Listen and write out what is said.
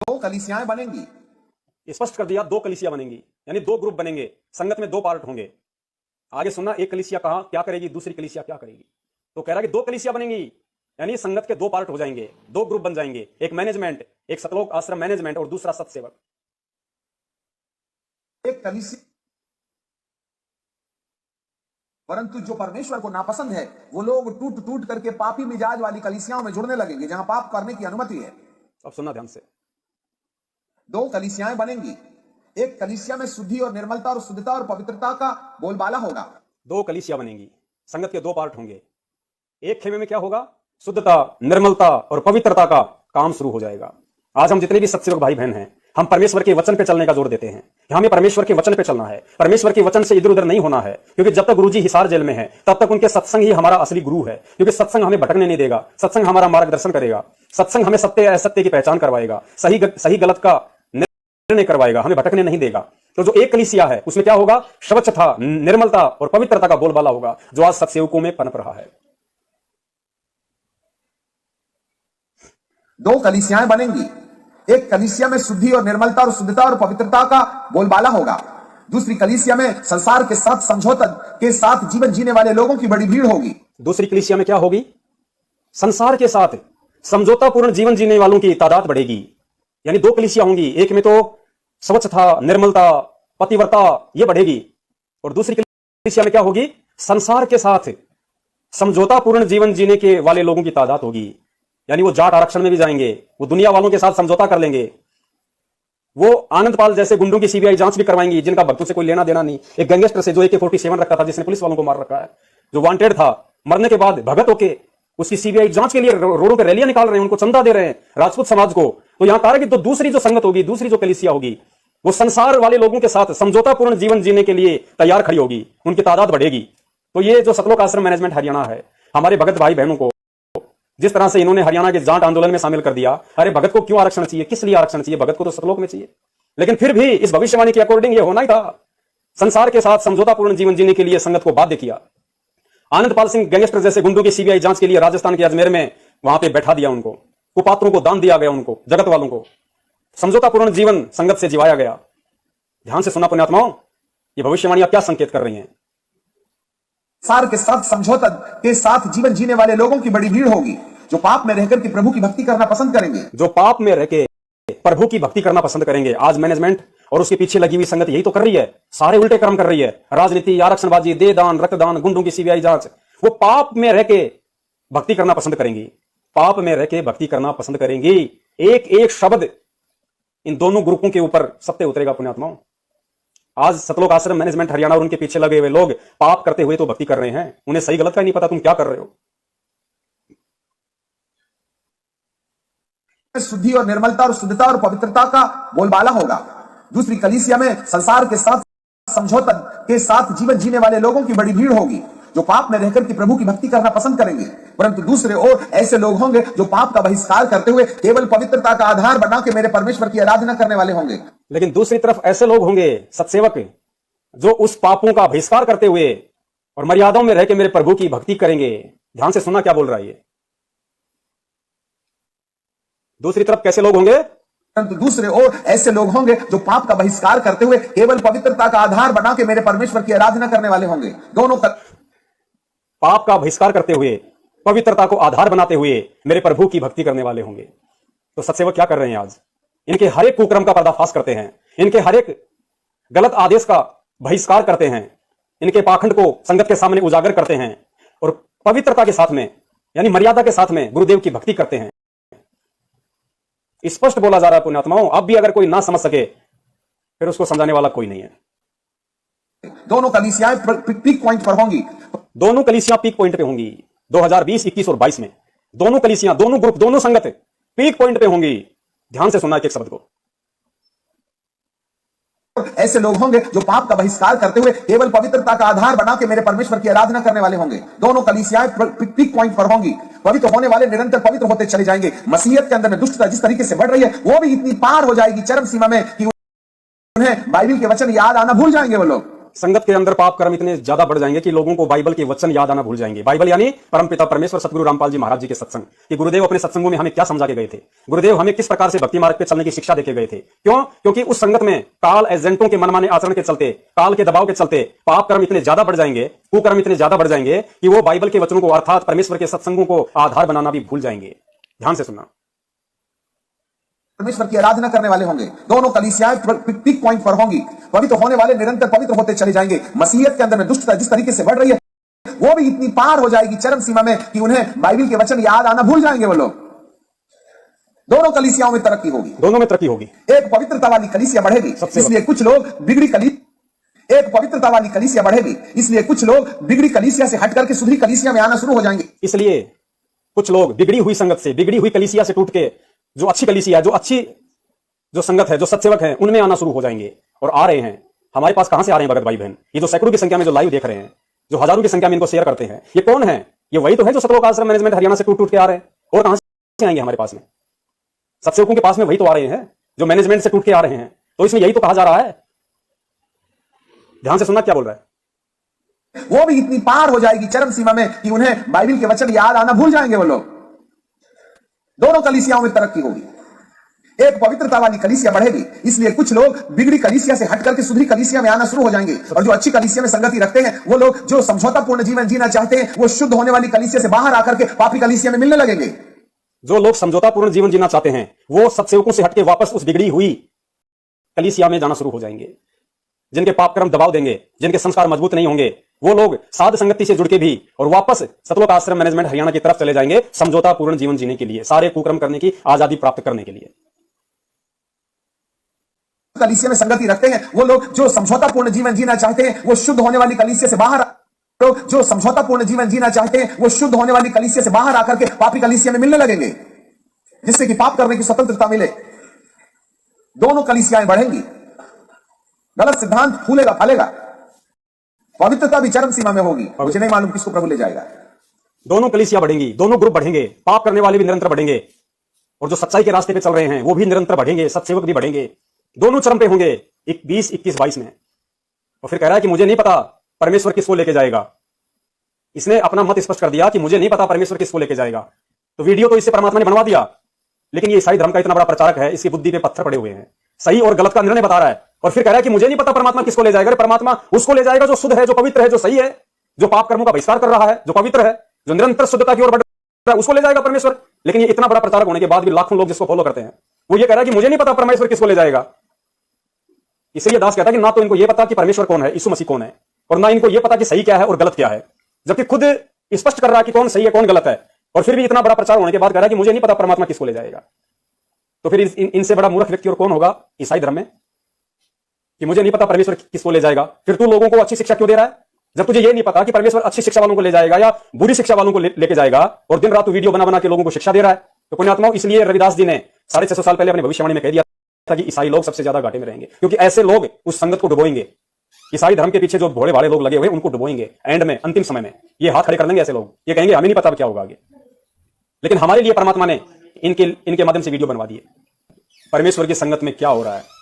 दो कलीसियाएं बनेंगी। स्पष्ट कर दिया, दो कलीसिया बनेंगी, यानी दो ग्रुप बनेंगे, संगत में दो पार्ट होंगे। आगे सुनना, एक कलीसिया कहा क्या करेगी, दूसरी कलीसिया क्या करेगी। तो कह रहा है कि दो कलीसिया बनेंगी, यानी संगत के दो पार्ट हो जाएंगे, दो ग्रुप बन जाएंगे, एक मैनेजमेंट, एक सतलोक आश्रम मैनेजमेंट और दूसरा सतसेवक। एक कलीसिया, परंतु जो परमेश्वर को नापसंद है वो लोग टूट टूट करके पापी मिजाज वाली कलीसियाओं में जुड़ने लगेंगे जहां पाप करने की अनुमति है। अब सुनना ध्यान से, दो कलीसियाएं बनेंगी। एक कलीसिया में शुद्धि और निर्मलता और शुद्धता और पवित्रता का बोलबाला होगा। दो कलीसिया बनेंगी, संगत के दो पार्ट होंगे। एक खेमे में क्या होगा, शुद्धता, निर्मलता और पवित्रता का काम शुरू हो जाएगा। आज हम जितने भी सत्सेवक भाई बहन हैं, हम परमेश्वर के वचन पे चलने का जोर देते हैं कि हमें परमेश्वर के वचन पे चलना है, परमेश्वर के वचन से इधर उधर नहीं होना है, क्योंकि जब तक गुरुजी हिसार जेल में है तब तक उनके सत्संग ही हमारा असली गुरु है। क्योंकि सत्संग हमें भटकने नहीं देगा, सत्संग हमारा मार्गदर्शन करेगा, सत्संग हमें सत्य असत्य की पहचान करवाएगा, सही गलत का निर्णय करवाएगा, हमें भटकने नहीं देगा। तो जो एक कलीसिया है उसमें क्या होगा, स्वच्छता, निर्मलता और पवित्रता का बोलबाला होगा, जो आज सत्सेवकों में पनप रहा है। दो कलीसियाएं बनेंगी। एक कलीसिया में शुद्धि और निर्मलता और शुद्धता और पवित्रता का बोलबाला होगा। दूसरी कलीसिया में संसार के साथ समझौता के साथ जीवन जीने वाले लोगों की बड़ी भीड़ होगी। दूसरी कलीसिया में क्या होगी, संसार के साथ समझौतापूर्ण जीवन जीने वालों की तादाद बढ़ेगी। यानी दो कलीसिया होंगी, एक में तो स्वच्छता, निर्मलता, पतिव्रता ये बढ़ेगी, और दूसरी कलीसिया में क्या होगी, संसार के साथ समझौतापूर्ण जीवन जीने के वाले लोगों की तादाद होगी। यानी वो जाट आरक्षण में भी जाएंगे, वो दुनिया वालों के साथ समझौता कर लेंगे, वो आनंदपाल जैसे गुंडों की सीबीआई जांच भी करवाएंगी जिनका भक्तों से कोई लेना देना नहीं। एक गैंगस्टर से जो AK-47 रखा था, जिसने पुलिस वालों को मार रखा है, जो वांटेड था, मरने के बाद भगत होके उसकी सीबीआई जांच के लिए रोडों पर रैलियां निकाल रहे हैं, उनको चंदा दे रहे हैं राजपूत समाज को। तो यहां कहा है कि तो दूसरी जो संगत होगी, दूसरी जो कलीसिया होगी, वो संसार वाले लोगों के साथ समझौतापूर्ण जीवन जीने के लिए तैयार खड़ी होगी, उनकी तादाद बढ़ेगी। तो ये जो सतलोक आश्रम मैनेजमेंट हरियाणा है, हमारे भगत भाई बहनों को जिस तरह से इन्होंने हरियाणा के जाट आंदोलन में शामिल कर दिया, अरे भगत को क्यों आरक्षण चाहिए, किस लिए आरक्षण चाहिए, भगत को तो सतलोक में चाहिए। लेकिन फिर भी इस भविष्यवाणी के अकॉर्डिंग ये होना ही था, संसार के साथ समझौतापूर्ण जीवन जीने के लिए संगत को बाध्य किया। आनंदपाल सिंह गैंगस्टर जैसे गुंडों की सीबीआई जांच के लिए राजस्थान के अजमेर में वहां पे बैठा दिया, उनको कुपात्रों को दान दिया गया, उनको जगत वालों को समझौतापूर्ण जीवन संगत से जिवाया गया। ध्यान से सुना पुण्यात्माओं, ये भविष्यवाणियां क्या संकेत कर रही हैं। संसार के साथ समझौता के साथ जीवन जीने वाले लोगों की बड़ी भीड़ होगी, जो पाप में रहकर के प्रभु की भक्ति करना पसंद करेंगे, जो पाप में रहकर प्रभु की भक्ति करना पसंद करेंगे। आज मैनेजमेंट और उसके पीछे लगी हुई संगत यही तो कर रही है, सारे उल्टे कर्म कर रही है, राजनीति, आरक्षणबाजी, देहदान, रक्तदान, गुंडों की सीबीआई जांच। वो पाप में रह के भक्ति करना पसंद करेंगी, पाप में रह के भक्ति करना पसंद करेंगी। एक एक शब्द इन दोनों ग्रुपों के ऊपर सत्य उतरेगा पुण्यात्माओं। आज सतलोक आश्रम मैनेजमेंट हरियाणा और उनके पीछे लगे हुए लोग पाप करते हुए तो भक्ति कर रहे हैं, उन्हें सही गलत का नहीं पता, तुम क्या कर रहे हो। शुद्धि और निर्मलता और शुद्धता और पवित्रता का बोलबाला होगा। दूसरी कलीसिया में संसार के साथ समझौता के साथ जीवन जीने वाले लोगों की बड़ी भीड़ होगी, जो पाप में रहकर के प्रभु की भक्ति करना पसंद करेंगे। परंतु दूसरे ओर ऐसे लोग होंगे जो पाप का बहिष्कार करते हुए केवल पवित्रता का आधार बना के मेरे परमेश्वर की आराधना करने वाले होंगे। लेकिन दूसरी तरफ ऐसे लोग होंगे सत्सेवक, जो उस पापों का बहिष्कार करते हुए और मर्यादाओं में रह के मेरे प्रभु की भक्ति करेंगे। ध्यान से सुनना क्या बोल रहा है ये। दूसरी तरफ कैसे लोग होंगे, परंतु दूसरे ओर ऐसे लोग होंगे जो पाप का बहिष्कार करते हुए केवल पवित्रता का आधार बना के मेरे परमेश्वर की आराधना करने वाले होंगे। दोनों पाप का बहिष्कार करते हुए, पवित्रता को आधार बनाते हुए मेरे प्रभु की भक्ति करने वाले होंगे। तो सत्सेवक क्या कर रहे हैं आज, इनके हर एक कुक्रम का पर्दाफाश करते हैं, इनके हर एक गलत आदेश का बहिष्कार करते हैं, इनके पाखंड को संगत के सामने उजागर करते हैं और पवित्रता के साथ में यानी मर्यादा के साथ में गुरुदेव की भक्ति करते हैं। स्पष्ट बोला जा रहा है पुण्यात्माओं, अब भी अगर कोई ना समझ सके फिर उसको समझाने वाला कोई नहीं है। दोनों कलीसियाएं पीक पॉइंट पर होंगी, दोनों कलीसियां पीक पॉइंट पे होंगी 2020, 21 और 22 में। दोनों कलीसियां, दोनों ग्रुप, दोनों संगत पीक पॉइंट पे होंगी। ध्यान से सुनना एक एक शब्द को। ऐसे लोग होंगे जो पाप का बहिष्कार करते हुए केवल पवित्रता का आधार बना के मेरे परमेश्वर की आराधना करने वाले होंगे। दोनों कलीसियाएं पीक पॉइंट पर होंगी। पवित्र होने वाले निरंतर पवित्र होते चले जाएंगे। मसीहत के अंदर में दुष्टता जिस तरीके से बढ़ रही है, वो भी इतनी पार हो जाएगी चरम सीमा में कि उन्हें बाइबल के वचन याद आना भूल जाएंगे वो लोग। संगत के अंदर पाप कर्म इतने ज्यादा बढ़ जाएंगे कि लोगों को बाइबल के वचन याद आना भूल जाएंगे। बाइबल यानी परमपिता परमेश्वर सतगुरु रामपाल जी महाराज जी के सत्संग कि गुरुदेव अपने सत्संगों में हमें क्या समझा के गए थे, गुरुदेव हमें किस प्रकार से भक्ति मार्ग पे चलने की शिक्षा देके गए थे। क्यों? क्योंकि उस संगत में काल एजेंटों के मनमाने आचरण के चलते, काल के दबाव के चलते पाप कर्म इतने ज्यादा बढ़ जाएंगे, कुकर्म इतने ज्यादा बढ़ जाएंगे कि वो बाइबल के वचनों को अर्थात परमेश्वर के सत्संगों को आधार बनाना भी भूल जाएंगे। ध्यान से सुनना। परमेश्वर की आराधना करने वाले होंगे, दोनों कलीसियाएं पीक पॉइंट पर होंगी, पवित्र होने वाले निरंतर पवित्र होते चले जाएंगे। मसीहत के अंदर में दुष्टता जिस तरीके से बढ़ रही है वो भी इतनी पार हो जाएगी चरम सीमा में कि उन्हें बाइबल के वचन याद आना भूल जाएंगे वो लोग। दोनों कलीसियाओं में तरक्की होगी, दोनों में तरक्की होगी। एक पवित्रता वाली कलीसिया बढ़ेगी, इसलिए कुछ लोग बिगड़ी एक पवित्रता वाली कलीसिया बढ़ेगी, इसलिए कुछ लोग बिगड़ी कलीसिया से हट करके सुधरी कलीसिया में आना शुरू हो जाएंगे। इसलिए कुछ लोग बिगड़ी हुई संगत से, बिगड़ी हुई कलीसिया से टूट के जो अच्छी कलीसिया, जो अच्छी जो संगत है, जो सत्सेवक हैं, उनमें आना शुरू हो जाएंगे और आ रहे हैं। हमारे पास कहां से आ रहे हैं भगत भाई बहन? ये जो सैकड़ों की संख्या में जो लाइव देख रहे हैं, जो हजारों की संख्या में इनको शेयर करते हैं, ये कौन है? ये वही तो है जो सतलोक आश्रम मैनेजमेंट हरियाणा से टूट टूट के आ रहे हैं। और कहां से आएंगे हमारे पास में? सत्सेवकों के पास में वही तो आ रहे हैं जो मैनेजमेंट से टूट के आ रहे हैं। तो इसमें यही तो कहा जा रहा है। ध्यान से सुनना क्या बोल रहा है। वो भी इतनी पार हो जाएगी चरम सीमा में कि उन्हें बाइबल के वचन याद आना भूल जाएंगे वो लोग। दोनों कलीसियाओं में तरक्की होगी, एक पवित्रता वाली कलीसिया बढ़ेगी, इसलिए कुछ लोग बिगड़ी कलीसिया से हट करके सुधरी कलीसिया में आना शुरू हो जाएंगे। और जो अच्छी कलीसिया में संगति रखते हैं वो लोग जो समझौतापूर्ण जीवन जीना चाहते हैं वो शुद्ध होने वाली कलीसिया से बाहर आकर के पापी कलीसिया में मिलने लगेंगे। जो लोग समझौतापूर्ण जीवन जीना चाहते हैं वो सत्सेवकों से हटके वापस उस बिगड़ी हुई कलीसिया में जाना शुरू हो जाएंगे। जिनके पाप कर्म दबाव देंगे, जिनके संस्कार मजबूत नहीं होंगे, वो लोग साध संगति से जुड़ के भी और वापस सतलोक आश्रम मैनेजमेंट हरियाणा की तरफ चले जाएंगे, समझौतापूर्ण जीवन जीने के लिए, सारे कुकर्म करने की आजादी प्राप्त करने के लिए। कलीसिया में संगति रखते हैं वो लोग जो समझौतापूर्ण जीवन जीना चाहते हैं वो शुद्ध होने वाली कलीसिया से बाहर लोग जो समझौतापूर्ण जीवन जीना चाहते हैं वो शुद्ध होने वाली कलीसिया से बाहर आकर के पापी कलीसिया में मिलने लगेंगे, जिससे कि पाप करने की स्वतंत्रता मिले। दोनों कलीसियाएं बढ़ेंगी, गलत सिद्धांत फूलेगा फलेगा, पवित्रता भी चरम सीमा में होगी। मुझे नहीं मालूम किसको प्रभु ले जाएगा। दोनों कलीसिया बढ़ेंगी, दोनों ग्रुप बढ़ेंगे, पाप करने वाले भी निरंतर बढ़ेंगे और जो सच्चाई के रास्ते पे चल रहे हैं वो भी निरंतर बढ़ेंगे, सत्सेवक भी बढ़ेंगे। दोनों चरम पे होंगे 20, 21, 22 में। और फिर कह रहा है कि मुझे नहीं पता परमेश्वर किसको लेके जाएगा। इसने अपना मत स्पष्ट कर दिया कि मुझे नहीं पता परमेश्वर किसको लेके जाएगा। तो वीडियो तो इससे परमात्मा ने बनवा दिया, लेकिन ये ईसाई धर्म का इतना बड़ा प्रचारक है, इसकी बुद्धि पे पत्थर पड़े हुए हैं, सही और गलत का निर्णय बता रहा है। और फिर कह रहा है कि मुझे नहीं पता परमात्मा किसको ले जाएगा। परमात्मा उसको ले जाएगा जो शुद्ध है, जो पवित्र है, जो सही है, जो पाप कर्मों का बहिष्कार कर रहा है, जो पवित्र है, जो निरंतर शुद्धता की ओर बढ़ रहा है, उसको ले जाएगा परमेश्वर। लेकिन ये इतना बड़ा प्रचारक होने के बाद भी लाखों लोग जिसको फॉलो करते हैं वो ये कह रहा है कि मुझे नहीं पता परमेश्वर किसको ले जाएगा। इसलिए दास कहता है कि ना तो इनको ये पता कि परमेश्वर कौन है, यीशु मसीह कौन है, और ना इनको ये पता कि सही क्या है और गलत क्या है, जबकि खुद स्पष्ट कर रहा है कि कौन सही है कौन गलत है। और फिर भी इतना बड़ा प्रचार होने के बाद कह रहा है कि मुझे नहीं पता परमात्मा किसको ले जाएगा। तो फिर इनसे बड़ा मूर्ख व्यक्ति और कौन होगा ईसाई धर्म में, कि मुझे नहीं पता परमेश्वर किसको ले जाएगा। फिर तू लोगों को अच्छी शिक्षा क्यों दे रहा है जब तुझे ये नहीं पता कि परमेश्वर अच्छी शिक्षा वालों को ले जाएगा या बुरी शिक्षा वालों को लेके जाएगा, और दिन रात तू वीडियो बना बना के लोगों को शिक्षा दे रहा है। तो पुण्यात्माओं, इसलिए रविदास जी ने 650 साल पहले अपनी भविष्यवाणी में कह दिया था कि ईसाई लोग सबसे ज्यादा घाटे में रहेंगे, क्योंकि ऐसे लोग उस संगत को डुबोएंगे। ईसाई धर्म के पीछे जो भोले भाले लोग लगे हुए उनको डुबोएंगे। एंड में, अंतिम समय में ये हाथ खड़े कर देंगे ऐसे लोग, ये कहेंगे हमें नहीं पता क्या होगा आगे। लेकिन हमारे लिए परमात्मा ने इनके माध्यम से वीडियो बनवा दिए परमेश्वर की संगत में क्या हो रहा है।